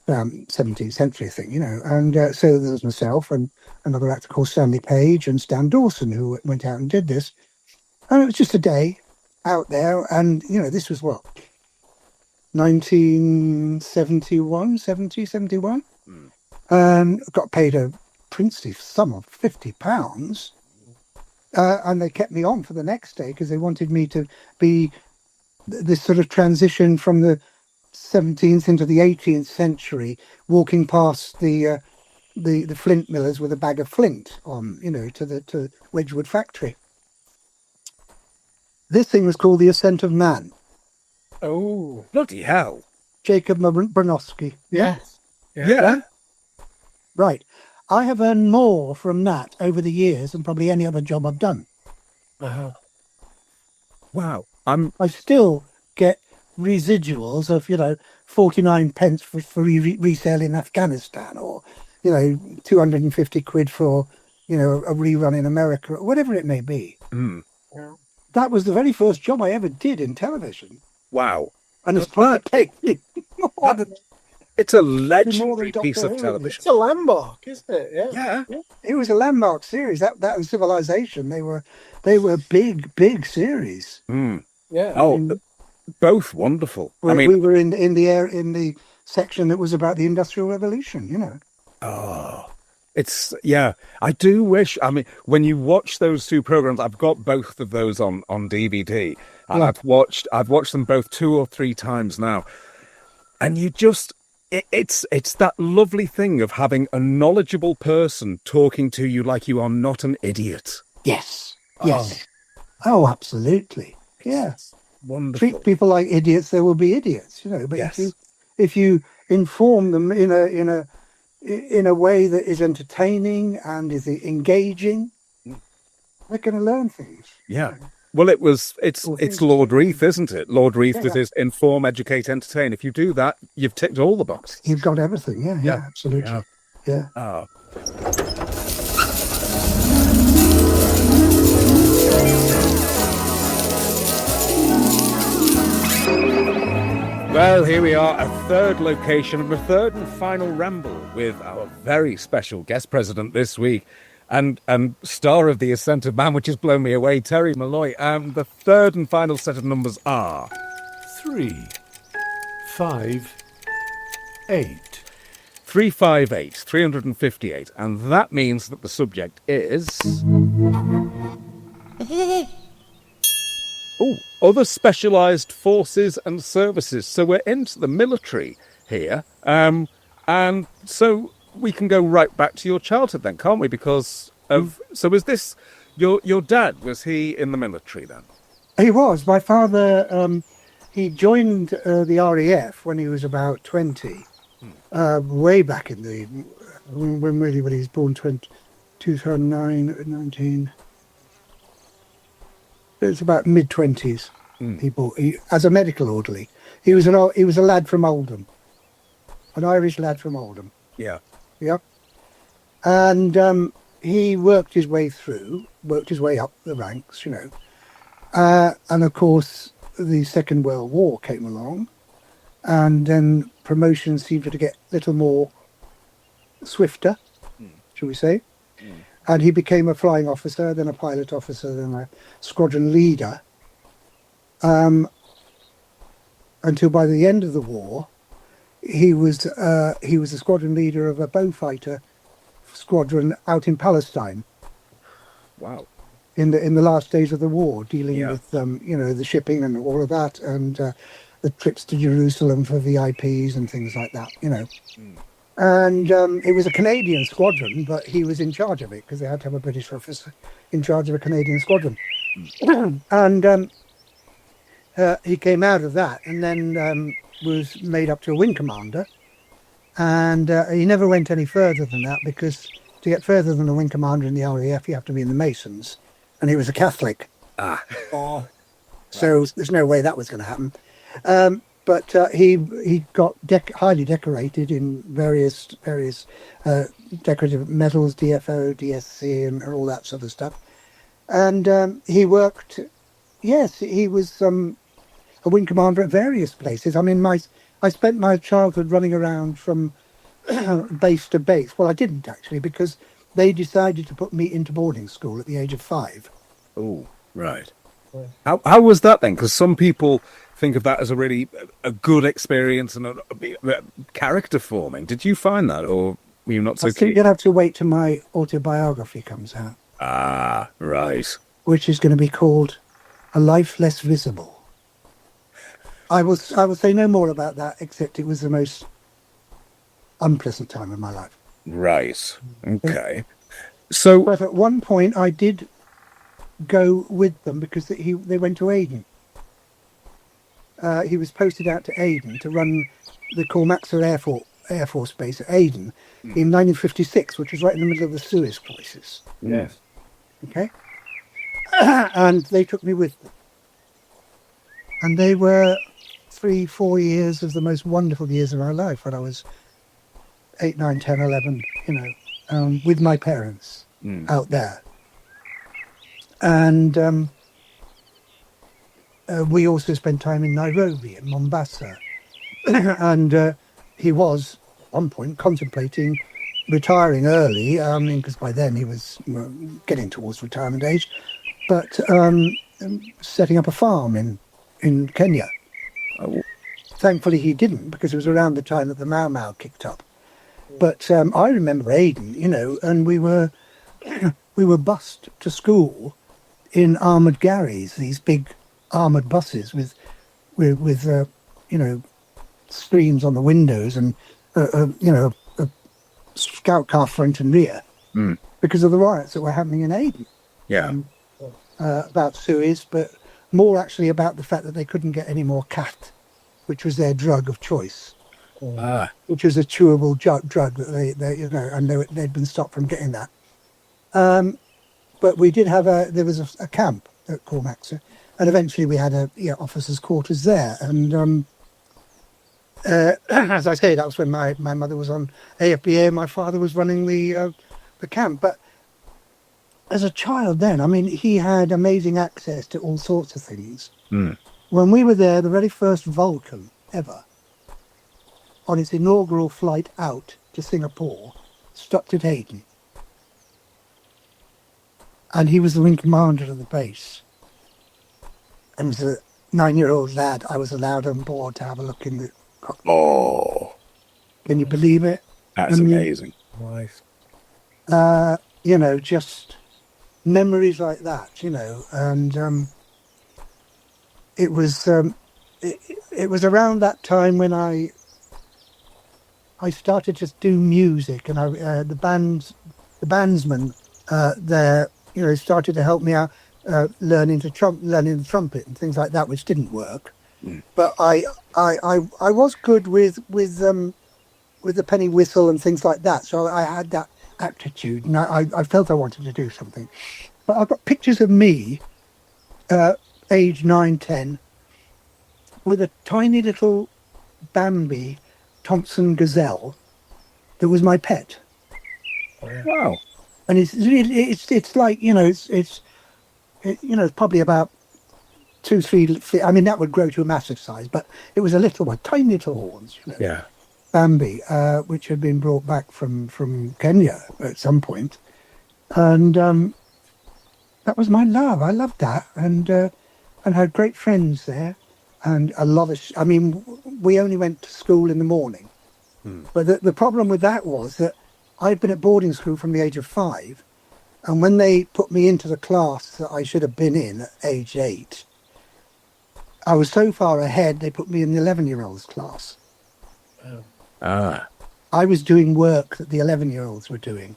17th century thing, and so there was myself and another actor called Stanley Page and Stan Dawson who went out and did this, and it was just a day out there, and this was what, 1971, and got paid a princely sum of £50, and they kept me on for the next day because they wanted me to be this sort of transition from the 17th into the 18th century, walking past the flint millers with a bag of flint on, to Wedgwood factory. This thing was called The Ascent of Man. Oh, bloody hell. Jacob Bronowski. Yes. Yeah. Right. I have earned more from that over the years than probably any other job I've done. Wow. I still get residuals of 49 pence for resale in Afghanistan, or 250 quid for a rerun in America, or whatever it may be. That was the very first job I ever did in television. Wow. And it's probably it's a legendary piece of television. It's a landmark, isn't it? Yeah. It was a landmark series. That was Civilization. They were big series. Yeah. Oh, both wonderful. We were in the section that was about the Industrial Revolution, Oh, I do wish, when you watch those two programs, I've got both of those on DVD. And I've watched them both 2 or 3 times now. And you just, it's that lovely thing of having a knowledgeable person talking to you like you are not an idiot. Yes. Oh, absolutely. Yes. Wonderful. Treat people like idiots, there will be idiots, but if you inform them in a way that is entertaining and is engaging, they're going to learn things. Yeah. Well, it's Lord Reith, isn't it? Lord Reith is inform, educate, entertain. If you do that, you've ticked all the boxes. You've got everything. Yeah, absolutely. Yeah. Oh. Well, here we are, a third location of a third and final ramble with our very special guest president this week and star of The Ascent of Man, which has blown me away, Terry Molloy. The third and final set of numbers are 3, 5, 8. 358, 358, and that means that the subject is Oh, other specialised forces and services. So we're into the military here. And so we can go right back to your childhood then, can't we? Because of so was this your dad, was he in the military then? He was. My father, he joined the RAF when he was about 20, way back in the, when he was born, 2009, 19. It's about mid-20s. As a medical orderly. He was a lad from Oldham, an Irish lad from Oldham. Yeah. Yep. And he worked his way up the ranks, and of course, the Second World War came along, and then promotions seemed to get a little more swifter, shall we say. And he became a flying officer, then a pilot officer, then a squadron leader, until by the end of the war, he was a squadron leader of a Beaufighter squadron out in Palestine. Wow. In the last days of the war, dealing Yeah. with the shipping and all of that, and the trips to Jerusalem for VIPs and things like that, And it was a Canadian squadron, but he was in charge of it because they had to have a British officer in charge of a Canadian squadron. And he came out of that and then was made up to a wing commander. And he never went any further than that, because to get further than a wing commander in the RAF, you have to be in the Masons. And he was a Catholic. So there's no way that was going to happen. But he got highly decorated in various decorative medals, DFO, DSC, and all that sort of stuff. And he worked. Yes, he was a wing commander at various places. I mean, I spent my childhood running around from base to base. Well, I didn't actually, because they decided to put me into boarding school at the age of 5. Oh, right. How was that then? Because some people think of that as a good experience and a character forming. Did you find that, or were you not so I think keen? you'll have to wait till my autobiography comes out, Ah, right. which is going to be called A Life Less Visible. I will say no more about that, except it was the most unpleasant time of my life. Right. Okay. So, But at one point I did go with them because they went to Aden. He was posted out to Aden to run the Cormaxa Air Force Base at Aden in 1956, which was right in the middle of the Suez crisis. yes. Okay? And they took me with them. And they were 3-4 years of the most wonderful years of my life when I was 8, 9, 10, 11, with my parents out there. And we also spent time in Nairobi and Mombasa. And he was, at one point, contemplating retiring early, because by then he was getting towards retirement age, but setting up a farm in Kenya. Oh. Thankfully he didn't, because it was around the time that the Mau Mau kicked up. But I remember Aden, and we were bussed to school in armoured gharries, these big armoured buses with screens on the windows and a scout car front and rear, because of the riots that were happening in Aden. Yeah. About Suez, but more actually about the fact that they couldn't get any more cat, which was their drug of choice. Which was a chewable drug that and they'd been stopped from getting that. But we did have there was a camp at Cormaxa, and eventually we had officers' quarters there. And as I say, that was when my mother was on AFBA and my father was running the camp. But as a child then, I mean, he had amazing access to all sorts of things. When we were there, the very first Vulcan ever, on its inaugural flight out to Singapore, stopped at Aden. And he was the wing commander of the base. And as a 9-year-old lad, I was allowed on board to have a look in the cockpit. Oh, Can you believe it? that's amazing. Nice. Just memories like that, and it was it was around that time when I started to do music, and the bandsman there, started to help me out learning the trumpet and things like that, which didn't work. But I was good with the penny whistle and things like that. So I had that aptitude, and I felt I wanted to do something. But I've got pictures of me, age 9, 10, with a tiny little Bambi Thompson gazelle that was my pet. Wow. And it's like, it's probably about 2-3 feet. I mean, that would grow to a massive size, but it was a little one, tiny little horns, Yeah. Bambi, which had been brought back from Kenya at some point. And that was my love. I loved that, and had great friends there, and a lot of. I mean, we only went to school in the morning, but the problem with that was that I'd been at boarding school from the age of 5, and when they put me into the class that I should have been in at age 8, I was so far ahead they put me in the 11-year-olds class. Ah. I was doing work that the 11-year-olds were doing.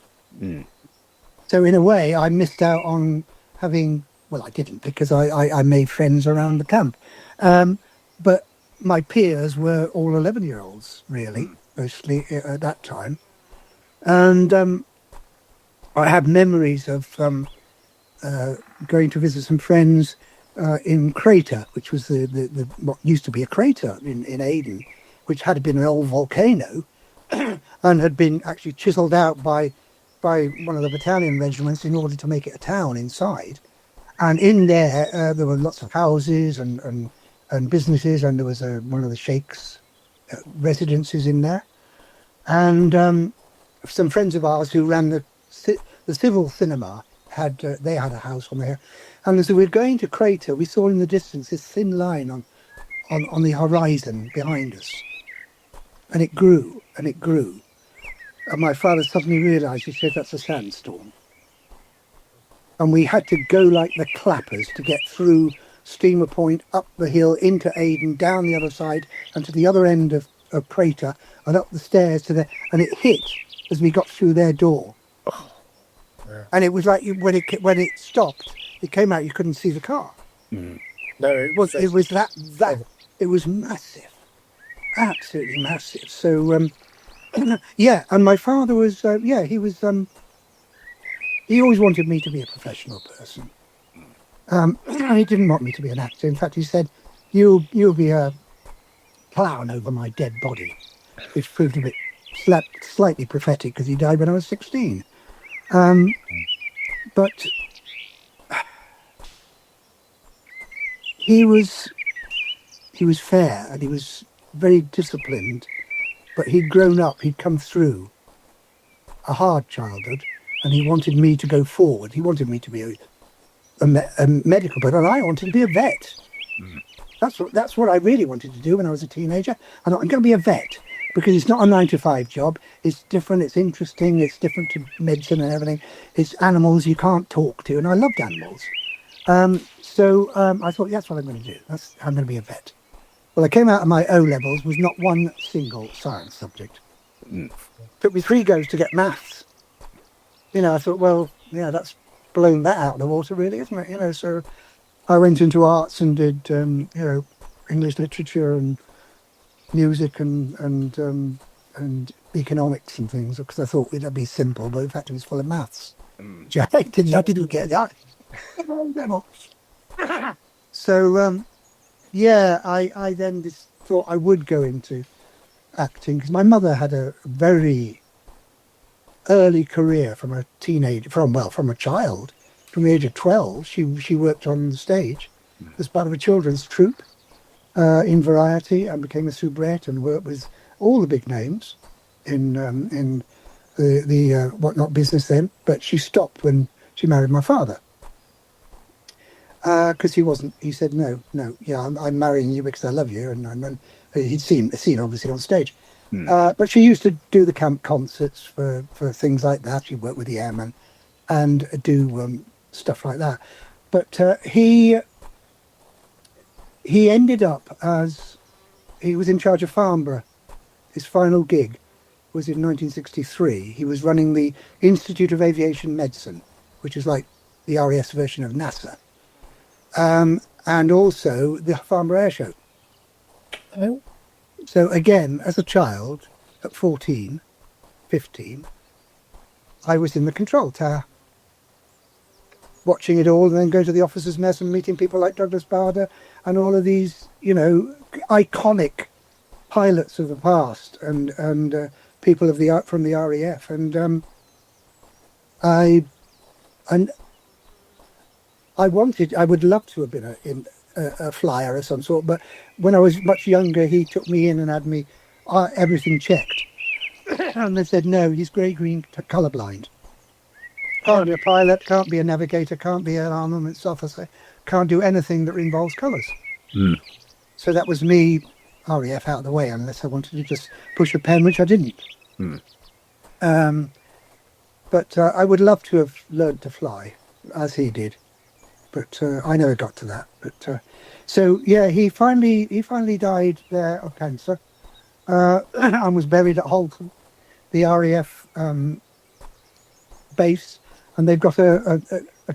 So in a way, I missed out on having, well, I didn't, because I made friends around the camp. But my peers were all 11-year-olds, really, mostly at that time. And I have memories of going to visit some friends in Crater, which was the what used to be a crater in Aden, which had been an old volcano and had been actually chiselled out by one of the battalion regiments in order to make it a town inside. And in there, there were lots of houses and businesses, and there was one of the sheikh's residences in there. And some friends of ours who ran the civil cinema had a house on there. And as we were going to Crater, we saw in the distance this thin line on the horizon behind us. And it grew, and it grew. And my father suddenly realised, he said, that's a sandstorm. And we had to go like the clappers to get through Steamer Point, up the hill, into Aden, down the other side, and to the other end of Crater, and up the stairs to there. And it hit as we got through their door. And it was like when it stopped, it came out, you couldn't see the car. No, it was that it was massive, absolutely massive. So yeah, and my father was he was he always wanted me to be a professional person. He didn't want me to be an actor. In fact, he said, you'll be a clown over my dead body, which proved a bit slightly prophetic because he died when I was 16. But he was fair, and he was very disciplined, but he'd grown up, he'd come through a hard childhood, and he wanted me to go forward. He wanted me to be a medical person, and I wanted to be a vet. That's what I really wanted to do when I was a teenager. I thought, I'm going to be a vet, because it's not a 9-to-5 job. It's different, it's interesting, it's different to medicine and everything. It's animals you can't talk to, and I loved animals. So I thought, that's what I'm going to do. I'm going to be a vet. Well, I came out of my O-levels with not one single science subject. Took me 3 goes to get maths. I thought, well, yeah, that's blown that out of the water, really, isn't it? So I went into arts and did, English literature and music and economics and things, because I thought it'd be simple, but in fact it was full of maths. I didn't get that. So I then just thought I would go into acting, because my mother had a very early career from a child. From the age of 12, she worked on the stage as part of a children's troupe in Variety, and became a soubrette and worked with all the big names in the whatnot business then. But she stopped when she married my father, because he said no, yeah, I'm marrying you because I love you, and he'd seen obviously on stage. But she used to do the camp concerts for things like that. She worked with the airmen and do stuff like that. But he he ended up he was in charge of Farnborough. His final gig was in 1963. He was running the Institute of Aviation Medicine, which is like the RAF version of NASA, and also the Farnborough Air Show. Oh, So again, as a child, at 14, 15, I was in the control tower, watching it all, and then going to the officers' mess and meeting people like Douglas Bader and all of these, iconic pilots of the past and people from the RAF. And I would love to have been a flyer of some sort, but when I was much younger, he took me in and had me everything checked. And they said, no, he's grey-green colourblind. Can't be a pilot, can't be a navigator, can't be an armaments officer, can't do anything that involves colours. So that was me, RAF, out of the way, unless I wanted to just push a pen, which I didn't. But I would love to have learned to fly, as he did. But I never got to that. But so yeah, he finally died there of cancer, and was buried at Holton, the RAF base, and they've got a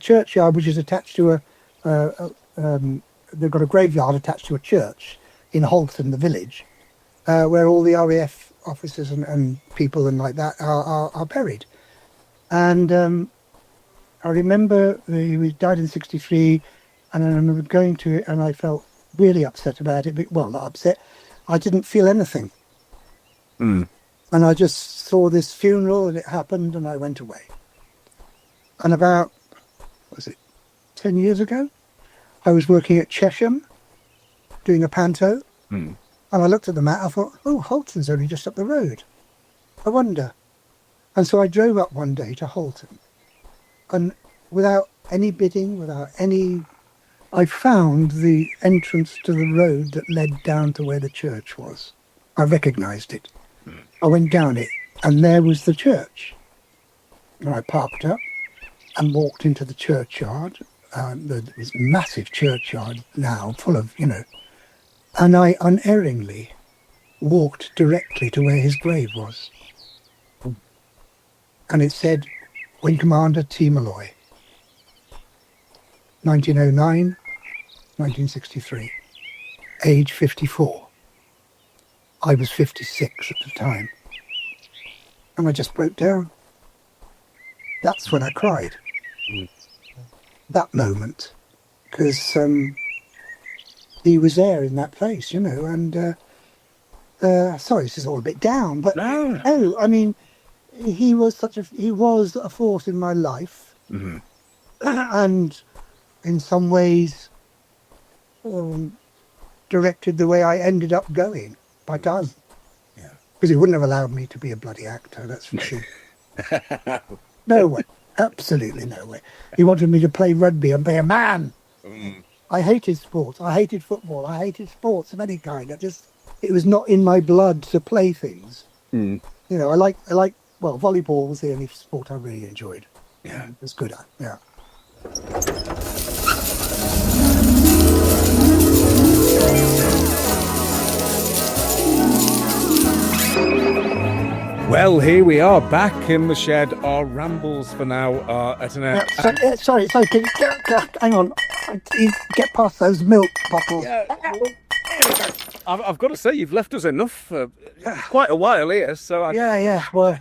churchyard which is attached to they've got a graveyard attached to a church in Holton, the village, where all the RAF officers and people and like that are buried. And I remember he died in 63, and I remember going to it, and I felt really upset about it. Well, not upset. I didn't feel anything. And I just saw this funeral, and it happened, and I went away. And about, 10 years ago, I was working at Chesham, doing a panto, and I looked at the map, I thought, oh, Holton's only just up the road. I wonder. And so I drove up one day to Holton, and without any bidding, I found the entrance to the road that led down to where the church was. I recognised it. I went down it, and there was the church. And I parked up and walked into the churchyard. This massive churchyard now, full of, and I unerringly walked directly to where his grave was. And it said, Wing Commander T. Molloy, 1909, 1963, age 54. I was 56 at the time. And I just broke down. That's when I cried. That moment. Because he was there in that place, and sorry, this is all a bit down, but no, I mean, he was a force in my life, and in some ways directed the way I ended up going by time. Yeah, because he wouldn't have allowed me to be a bloody actor, that's for sure. No way, absolutely no way. He wanted me to play rugby and be a man. I hated sports. I hated football. I hated sports of any kind. It was not in my blood to play things. I like. Well, volleyball was the only sport I really enjoyed. Yeah, it was good at. Yeah. Well, here we are back in the shed. Our rambles for now are at an end. Sorry. Hang on. Get past those milk bottles. I've got to say, you've left us enough for quite a while here. So yeah. Well,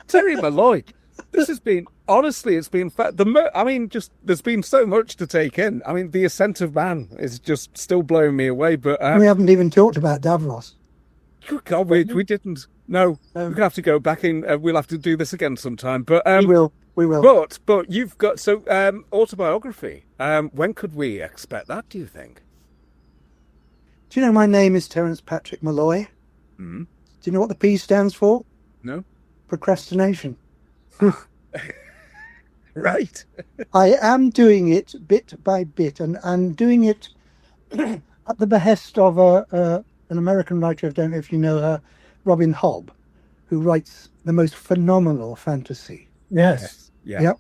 Terry Molloy, this has been, honestly, it's been there's been so much to take in. I mean, the ascent of man is just still blowing me away. But we haven't even talked about Davros. God, we didn't. No, we're gonna have to go back in. We'll have to do this again sometime. But we will. But you've got autobiography. When could we expect that? Do you think? Do you know my name is Terence Patrick Molloy? Do you know what the P stands for? No. Procrastination. Right. I am doing it bit by bit, and doing it at the behest of an American writer, I don't know if you know her, Robin Hobb, who writes the most phenomenal fantasy. Yes. Yeah. Yep.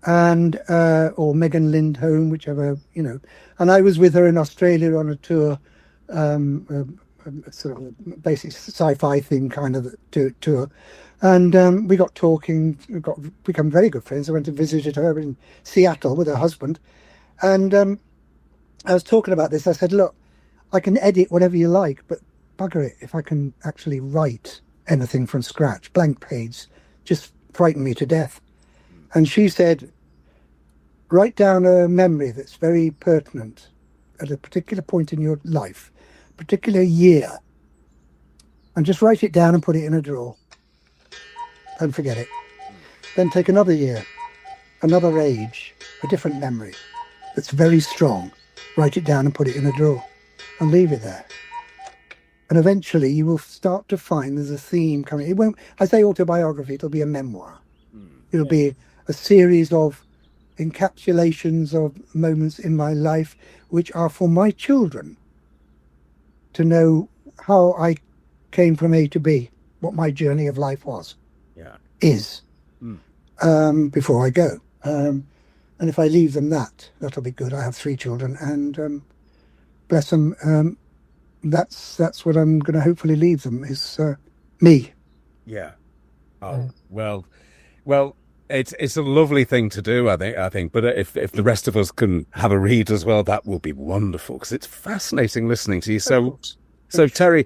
and or Megan Lindholm, whichever, And I was with her in Australia on a tour, sort of basic sci-fi theme kind of tour. And we got talking, we got become very good friends. I went and visited her in Seattle with her husband. And I was talking about this. I said, look, I can edit whatever you like, but bugger it, if I can actually write anything from scratch, blank page, just frighten me to death. And she said, write down a memory that's very pertinent at a particular point in your life, particular year, and just write it down and put it in a drawer. Don't forget it. Then take another year, another age, a different memory that's very strong. Write it down and put it in a drawer and leave it there. And eventually you will start to find there's a theme coming. It won't, I say autobiography, it'll be a memoir. It'll be a series of encapsulations of moments in my life which are for my children to know how I came from A to B, what my journey of life is before I go. And if I leave them that'll be good. I have 3 children, and bless them, that's what I'm going to hopefully leave them, is me. Yeah. Oh, well, it's a lovely thing to do, I think. But if the rest of us can have a read as well, that will be wonderful, because it's fascinating listening to you. So Terry,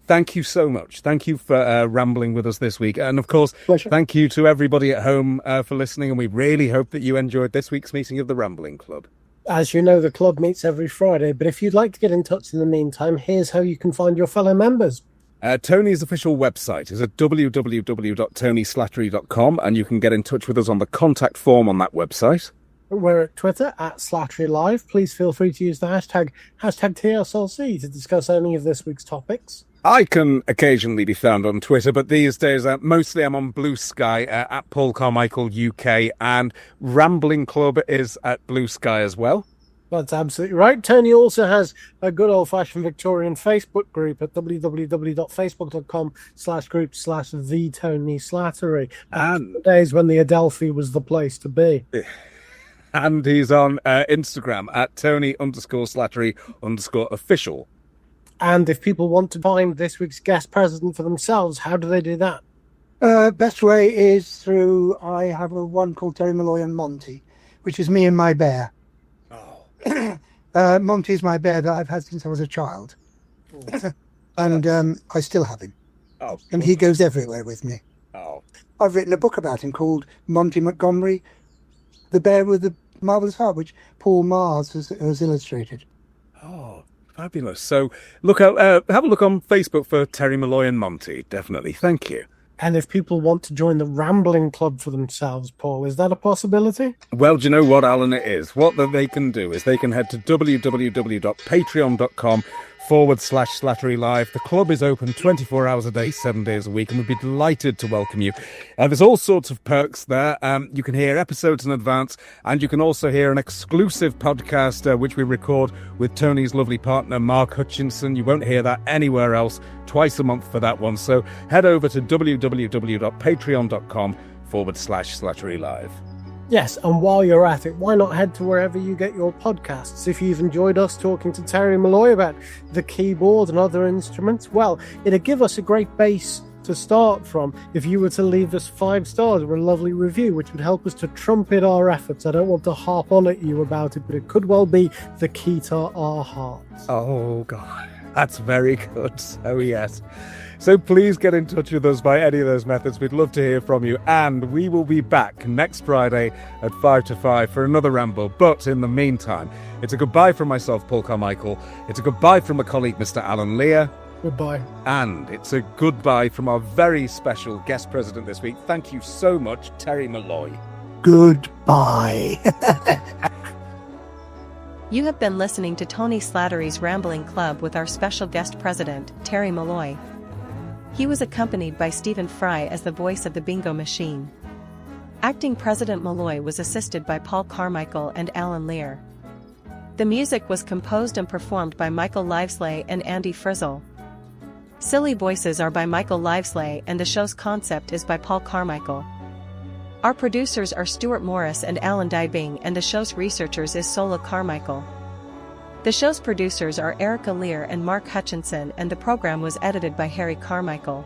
thank you so much. Thank you for rambling with us this week. And of course, pleasure. Thank you to everybody at home for listening. And we really hope that you enjoyed this week's meeting of the Rambling Club. As you know, the club meets every Friday, but if you'd like to get in touch in the meantime, here's how you can find your fellow members. Tony's official website is at www.tonyslattery.com, and you can get in touch with us on the contact form on that website. We're at Twitter at Slattery Live. Please feel free to use the hashtag TSLC to discuss any of this week's topics. I can occasionally be found on Twitter, but these days mostly I'm on Blue Sky at Paul Carmichael UK, and Rambling Club is at Blue Sky as well. That's absolutely right. Tony also has a good old-fashioned Victorian Facebook group at www.facebook.com/group/TheTonySlattery. And days when the Adelphi was the place to be. And he's on Instagram at Tony_Slattery_official. And if people want to find this week's guest president for themselves, how do they do that? Best way is through, I have one called Terry Molloy and Monty, which is me and my bear. Monty's my bear that I've had since I was a child. And I still have him. And he goes everywhere with me. I've written a book about him called Monty Montgomery, the Bear with the Marvellous Heart, which Paul Mars has illustrated. Oh, fabulous. So have a look on Facebook for Terry Molloy and Monty, definitely. Thank you. And if people want to join the Rambling Club for themselves, Paul, is that a possibility? Well, do you know what, Alan, it is? What they can do is they can head to www.patreon.com/Slattery Live. The club is open 24 hours a day, 7 days a week, and we'd be delighted to welcome you. There's all sorts of perks there. You can hear episodes in advance, and you can also hear an exclusive podcast which we record with Tony's lovely partner, Mark Hutchinson. You won't hear that anywhere else. Twice a month for that one. So head over to www.patreon.com/Slattery Live. Yes, and while you're at it, why not head to wherever you get your podcasts? If you've enjoyed us talking to Terry Molloy about the keyboard and other instruments, well, it'd give us a great base to start from if you were to leave us 5 stars or a lovely review, which would help us to trumpet our efforts. I don't want to harp on at you about it, but it could well be the key to our hearts. Oh, God, that's very good. So, yes. So please get in touch with us by any of those methods. We'd love to hear from you. And we will be back next Friday at 5 to 5 for another ramble. But in the meantime, it's a goodbye from myself, Paul Carmichael. It's a goodbye from my colleague, Mr. Alan Lear. Goodbye. And it's a goodbye from our very special guest president this week. Thank you so much, Terry Molloy. Goodbye. You have been listening to Tony Slattery's Rambling Club with our special guest president, Terry Molloy. He was accompanied by Stephen Fry as the voice of the bingo machine. Acting President Molloy was assisted by Paul Carmichael and Alan Lear. The music was composed and performed by Michael Livesley and Andy Frizzle. Silly voices are by Michael Livesley, and the show's concept is by Paul Carmichael. Our producers are Stuart Morris and Alan Dybing, and the show's researchers is Sola Carmichael. The show's producers are Erica Lear and Mark Hutchinson, and the program was edited by Harry Carmichael.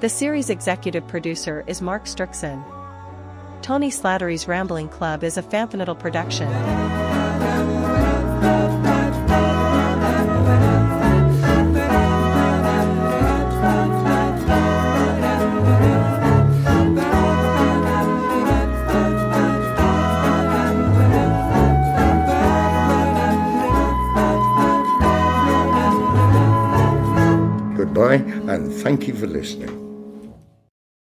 The series executive producer is Mark Strickson. Tony Slattery's Rambling Club is a Fanfinidal production. Goodbye, and thank you for listening.